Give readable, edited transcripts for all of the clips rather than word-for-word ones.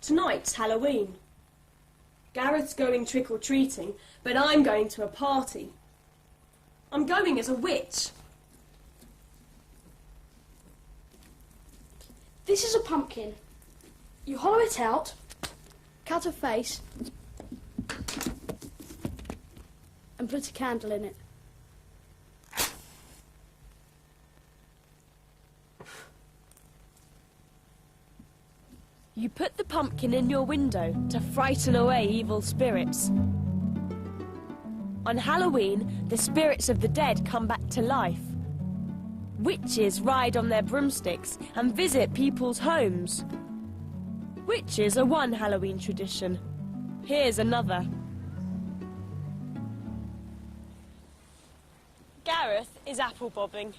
Tonight's Halloween. Gareth's going trick-or-treating, but I'm going to a party. I'm going as a witch. This is a pumpkin. You hollow it out, cut a face, and put a candle in it. You put the pumpkin in your window to frighten away evil spirits. On Halloween, the spirits of the dead come back to life. Witches ride on their broomsticks and visit people's homes. Witches are one Halloween tradition. Here's another. Gareth is apple bobbing.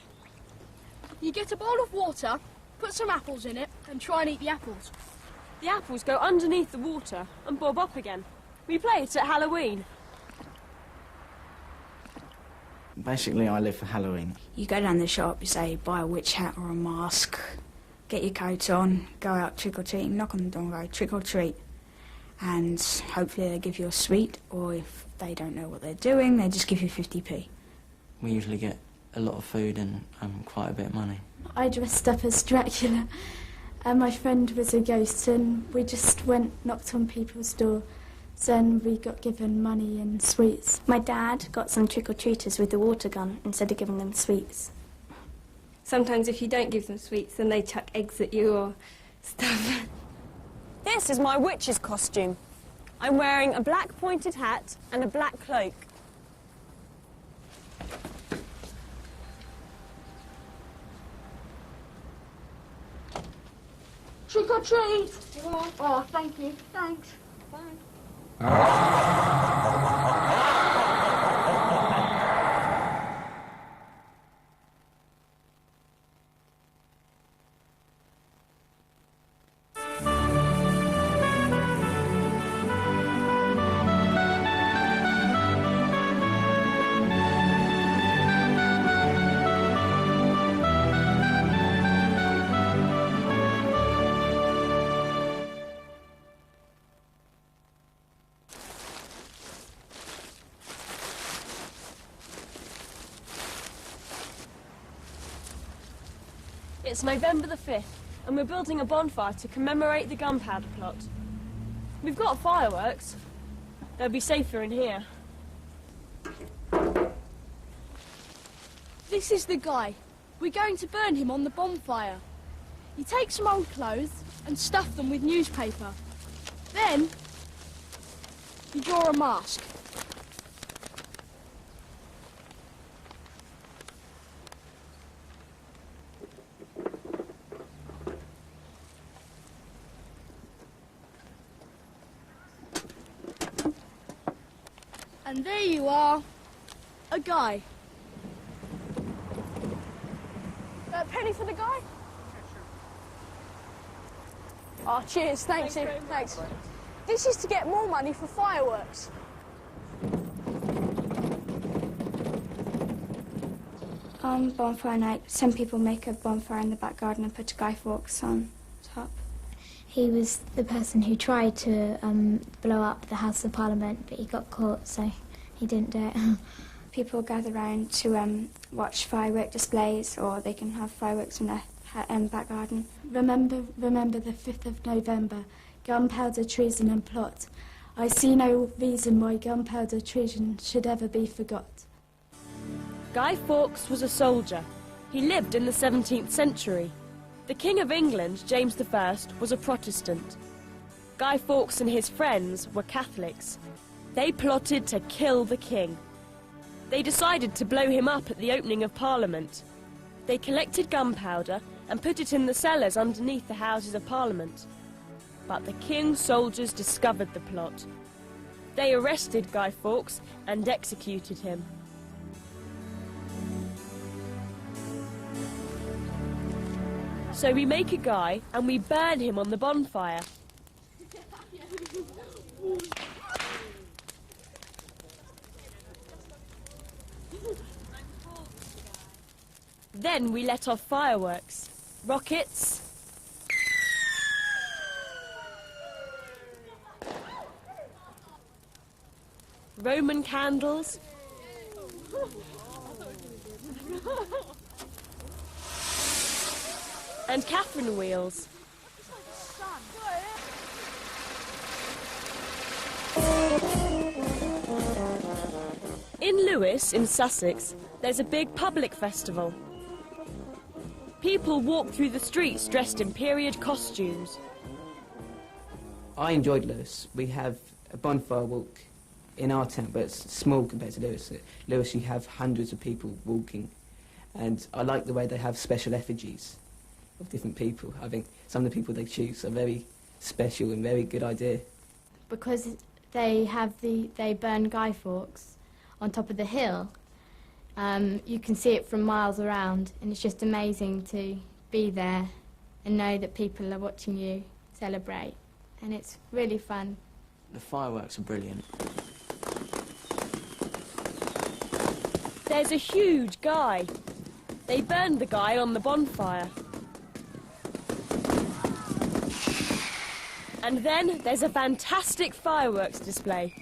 You get a bowl of water, put some apples in it, and try and eat the apples. The apples go underneath the water and bob up again. We play it at Halloween. Basically, I live for Halloween. You go down the shop, you say, buy a witch hat or a mask, get your coat on, go out trick-or-treating, knock on the door and go trick-or-treat. And hopefully they give you a sweet, or if they don't know what they're doing, they just give you 50p. We usually get a lot of food and quite a bit of money. I dressed up as Dracula, and my friend was a ghost, and we just knocked on people's door. Then we got given money and sweets. My dad got some trick-or-treaters with the water gun instead of giving them sweets. Sometimes if you don't give them sweets, then they chuck eggs at you or stuff. This is my witch's costume. I'm wearing a black pointed hat and a black cloak. Trick or treat! Oh, thank you. Thanks. Bye. It's November the 5th, and we're building a bonfire to commemorate the gunpowder plot. We've got fireworks. They'll be safer in here. This is the guy. We're going to burn him on the bonfire. You take some old clothes and stuff them with newspaper. Then, you draw a mask. And there you are, a guy. A penny for the guy? Oh, cheers, thanks. Thanks. This is to get more money for fireworks. On bonfire night, some people make a bonfire in the back garden and put a Guy Fawkes on top. He was the person who tried to blow up the House of Parliament, but he got caught, so he didn't do it. People gather around to watch firework displays, or they can have fireworks in their back garden. Remember the 5th of November, gunpowder treason and plot. I see no reason why gunpowder treason should ever be forgot. Guy Fawkes was a soldier. He lived in the 17th century. The King of England, James I, was a Protestant. Guy Fawkes and his friends were Catholics. They plotted to kill the king. They decided to blow him up at the opening of Parliament. They collected gunpowder and put it in the cellars underneath the Houses of Parliament. But the king's soldiers discovered the plot. They arrested Guy Fawkes and executed him. So we make a guy and we burn him on the bonfire. Then we let off fireworks, rockets, Roman candles, and Catherine wheels. In Lewes, in Sussex, there's a big public festival. People walk through the streets dressed in period costumes. I enjoyed Lewes. We have a bonfire walk in our town, but it's small compared to Lewes. Lewes, you have hundreds of people walking, and I like the way they have special effigies of different people. I think some of the people they choose are very special and very good idea. Because they burn Guy Fawkes on top of the hill. You can see it from miles around, and it's just amazing to be there and know that people are watching you celebrate, and it's really fun. The fireworks are brilliant. There's a huge guy. They burned the guy on the bonfire. And then there's a fantastic fireworks display.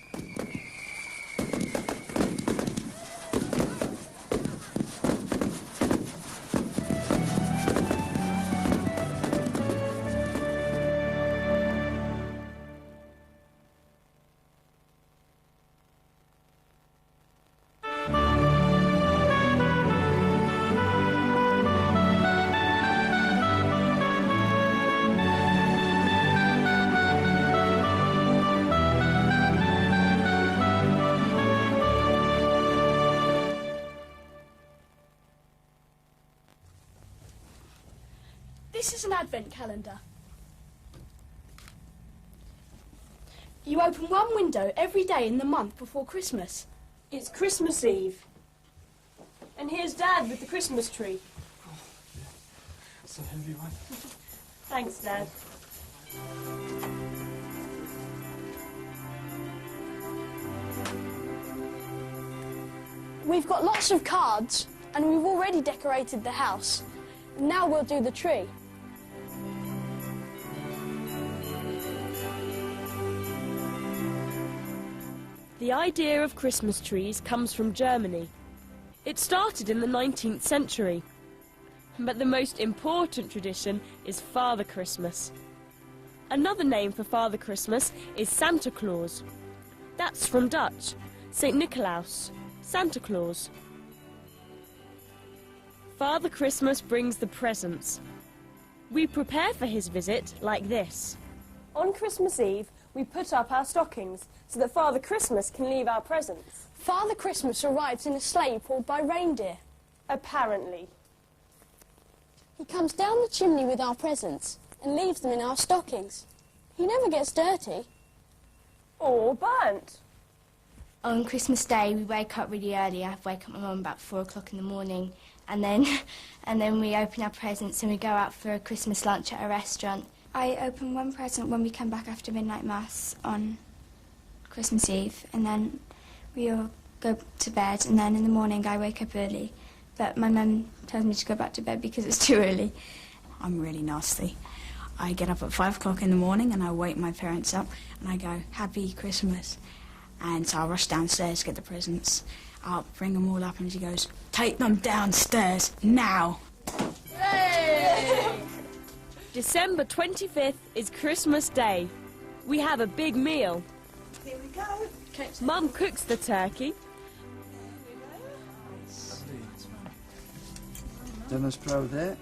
This is an advent calendar. You open one window every day in the month before Christmas. It's Christmas Eve. And here's Dad with the Christmas tree. It's a heavy one. Thanks, Dad. We've got lots of cards and we've already decorated the house. Now we'll do the tree. The idea of Christmas trees comes from Germany. It started in the 19th century. But the most important tradition is Father Christmas. Another name for Father Christmas is Santa Claus. That's from Dutch, St. Nicolaus, Santa Claus. Father Christmas brings the presents. We prepare for his visit like this. On Christmas Eve, we put up our stockings so that Father Christmas can leave our presents. Father Christmas arrives in a sleigh pulled by reindeer. Apparently. He comes down the chimney with our presents and leaves them in our stockings. He never gets dirty. Or burnt. On Christmas Day, we wake up really early. I wake up my mum about 4 o'clock in the morning, and then we open our presents and we go out for a Christmas lunch at a restaurant. I open one present when we come back after midnight mass on Christmas Eve, and then we all go to bed, and then in the morning I wake up early, but my mum tells me to go back to bed because it's too early. I'm really nasty. I get up at 5 o'clock in the morning and I wake my parents up and I go, Happy Christmas. And so I'll rush downstairs to get the presents. I'll bring them all up and she goes, Take them downstairs now. December 25th is Christmas Day. We have a big meal. Here we go. Mum cooks the turkey. Dinner's pro there.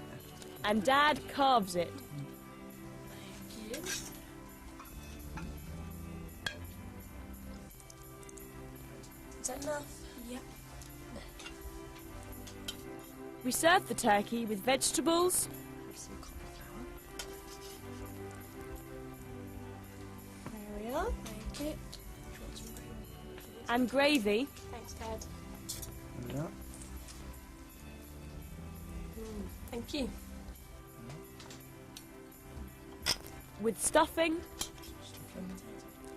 And Dad carves it. Is that enough? Yep. We serve the turkey with vegetables, There we are. Thank you. and gravy. Thanks, Dad. There we are. Thank you. With stuffing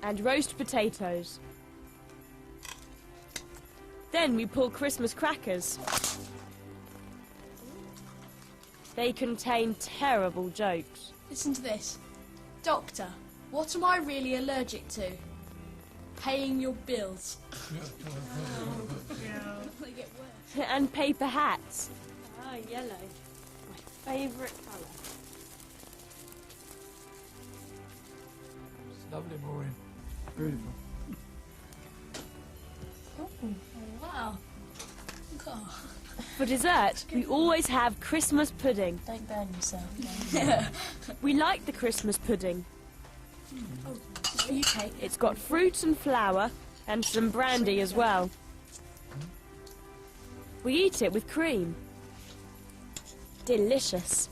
and roast potatoes. Then we pull Christmas crackers. They contain terrible jokes. Listen to this. Doctor, what am I really allergic to? paying your bills. And paper hats. Ah, yellow. My favourite colour. It's lovely, Maureen. Beautiful. Wow. For dessert, we always have Christmas pudding. Don't burn yourself. We like the Christmas pudding. For you, Kate. It's got fruit and flour and some brandy as well. We eat it with cream. Delicious.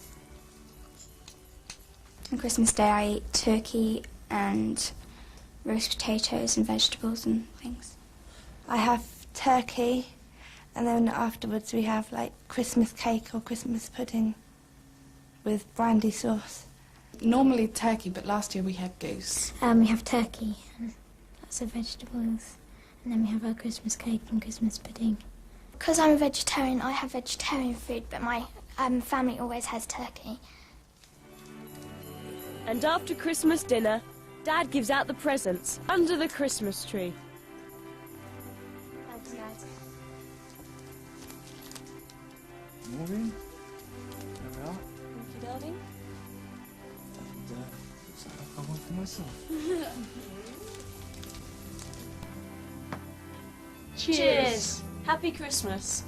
On Christmas Day I eat turkey and roast potatoes and vegetables and things. I have turkey, and then afterwards we have like Christmas cake or Christmas pudding with brandy sauce. Normally turkey, but last year we had goose. We have turkey, and lots of vegetables, and then we have our Christmas cake and Christmas pudding. Because I'm a vegetarian, I have vegetarian food, but my family always has turkey. And after Christmas dinner, Dad gives out the presents under the Christmas tree. Thanks, Dad. Maureen, there we are. Thank you, darling. And looks like I've got one for myself. Cheers. Happy Christmas.